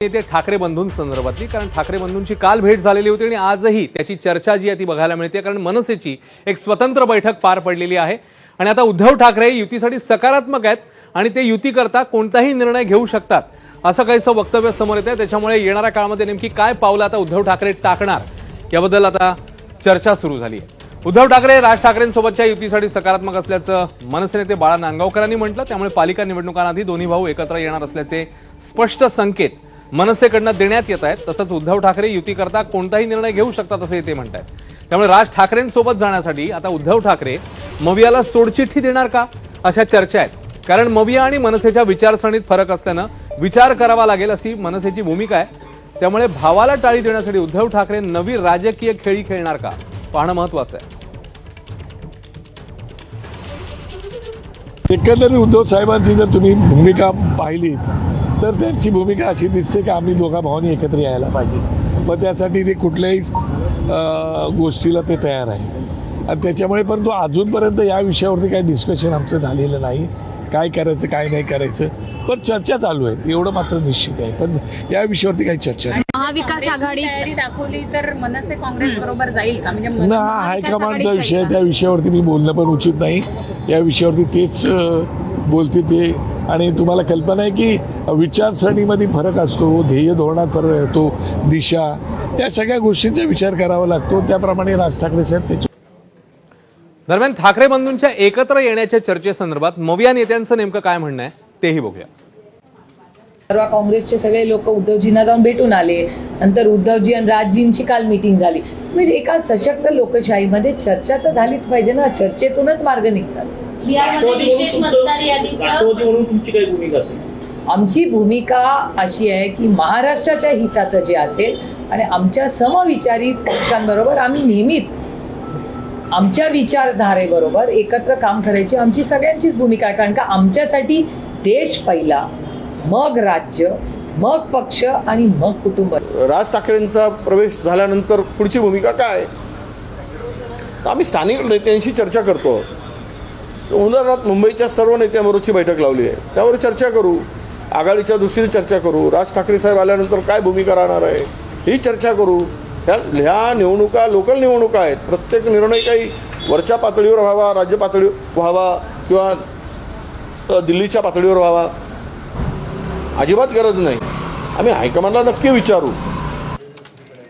नेते ठाकरे बंधूंसंदर्भातली, कारण ठाकरे बंधूंची काल भेट झालेली होती आणि आजही त्याची चर्चा जी आहे ती बघायला मिळते, कारण मनसेची एक स्वतंत्र बैठक पार पडलेली आहे आणि आता उद्धव ठाकरे युतीसाठी सकारात्मक आहेत आणि ते युती करता कोणताही निर्णय घेऊ शकतात असं काहीसं वक्तव्य समोर येत आहे। त्याच्यामुळे येणाऱ्या काळामध्ये नेमकी काय पावलं आता उद्धव ठाकरे टाकणार याबद्दल आता चर्चा सुरू झाली आहे। उद्धव ठाकरे राज ठाकरेंसोबतच्या युतीसाठी सकारात्मक असल्याचं मनसे नेते बाळा नांदगावकरांनी म्हटलं। त्यामुळे पालिका निवडणुकांआधी दोन्ही भाऊ एकत्र येणार असल्याचे स्पष्ट संकेत मनसेकडनं देण्यात येत आहेत। तसंच उद्धव ठाकरे युती करता कोणताही निर्णय घेऊ शकतात असे ते म्हणतात। त्यामुळे राज ठाकरेंसोबत जाण्यासाठी आता उद्धव ठाकरे मवियाला सोडचिठ्ठी देणार का अशा चर्चा आहेत, कारण मविया आणि मनसेच्या विचारसरणीत फरक असल्यानं विचार करावा लागेल अशी मनसेची भूमिका आहे। त्यामुळे भावाला टाळी देण्यासाठी उद्धव ठाकरे नवी राजकीय खेळी खेळणार का पाहणं महत्त्वाचं आहे। एकंदरीत उद्धव साहेबांची जर तुम्ही भूमिका पाहिली तर त्यांची भूमिका अशी दिसते की आम्ही दोघा भावांनी एकत्र यायला पाहिजे, मग त्यासाठी ते कुठल्याही गोष्टीला ते तयार आहे आणि त्याच्यामुळे परंतु अजूनपर्यंत या विषयावरती काही डिस्कशन आमचं झालेलं नाही, काय करायचं काय नाही करायचं, पण चर्चा चालू आहे एवढं मात्र निश्चित आहे, पण या विषयावरती काही चर्चा नाही। महाविकास आघाडी तयारी दाखवली तर मनसे काँग्रेस बरोबर जाईल का? म्हणजे हा हायकमांडचा विषय, त्या विषयावरती मी बोलणं पण उचित नाही। या विषयावरती तेच बोलते ते, आणि तुम्हाला कल्पना आहे की विचारसरणीमध्ये फरक असतो, ध्येय धोरणात फरक येतो, दिशा, या सगळ्या गोष्टींचा विचार करावा लागतो। त्याप्रमाणे राज ठाकरे साहेब त्याच्या दरम्यान ठाकरे बंधूंच्या एकत्र येण्याच्या चर्चेसंदर्भात मविया नेत्यांचं नेमकं काय म्हणणं आहे तेही बघूया। परवा काँग्रेसचे सगळे लोक उद्धवजींना जाऊन भेटून आले, नंतर उद्धवजी आणि राजजींची काल मीटिंग झाली। म्हणजे एका सशक्त लोकशाहीमध्ये चर्चा तर झालीच पाहिजे ना, चर्चेतूनच मार्ग निघतात। आमची भूमिका अशी आहे की महाराष्ट्राच्या हिताचं जे असेल आणि आमच्या समविचारी पक्षांबरोबर आम्ही नेहमीच आमच्या विचारधारेबरोबर एकत्र काम करायची आमची सगळ्यांचीच भूमिका आहे, कारण का आमच्यासाठी देश पहिला, मग राज्य, मग पक्ष आणि मग कुटुंब। राज ठाकरेंचा प्रवेश झाल्यानंतर पुढची भूमिका काय, तर आम्ही स्थानिक नेत्यांशी चर्चा करतो। उदाहरणार्थ मुंबईच्या सर्व नेत्यांबरोबरची बैठक लावली आहे, त्यावर चर्चा करू, आघाडीच्या दृष्टीने चर्चा करू, राज ठाकरे साहेब आल्यानंतर काय भूमिका राहणार आहे ही चर्चा करू। ह्या निवडणुका लोकल निवडणुका आहेत, प्रत्येक निर्णय काही वरच्या पातळीवर व्हावा, राज्य पातळीवर व्हावा किंवा दिल्लीच्या पातळीवर व्हावा अजिबात गरज नाही। आम्ही हायकमांडला नक्की विचारू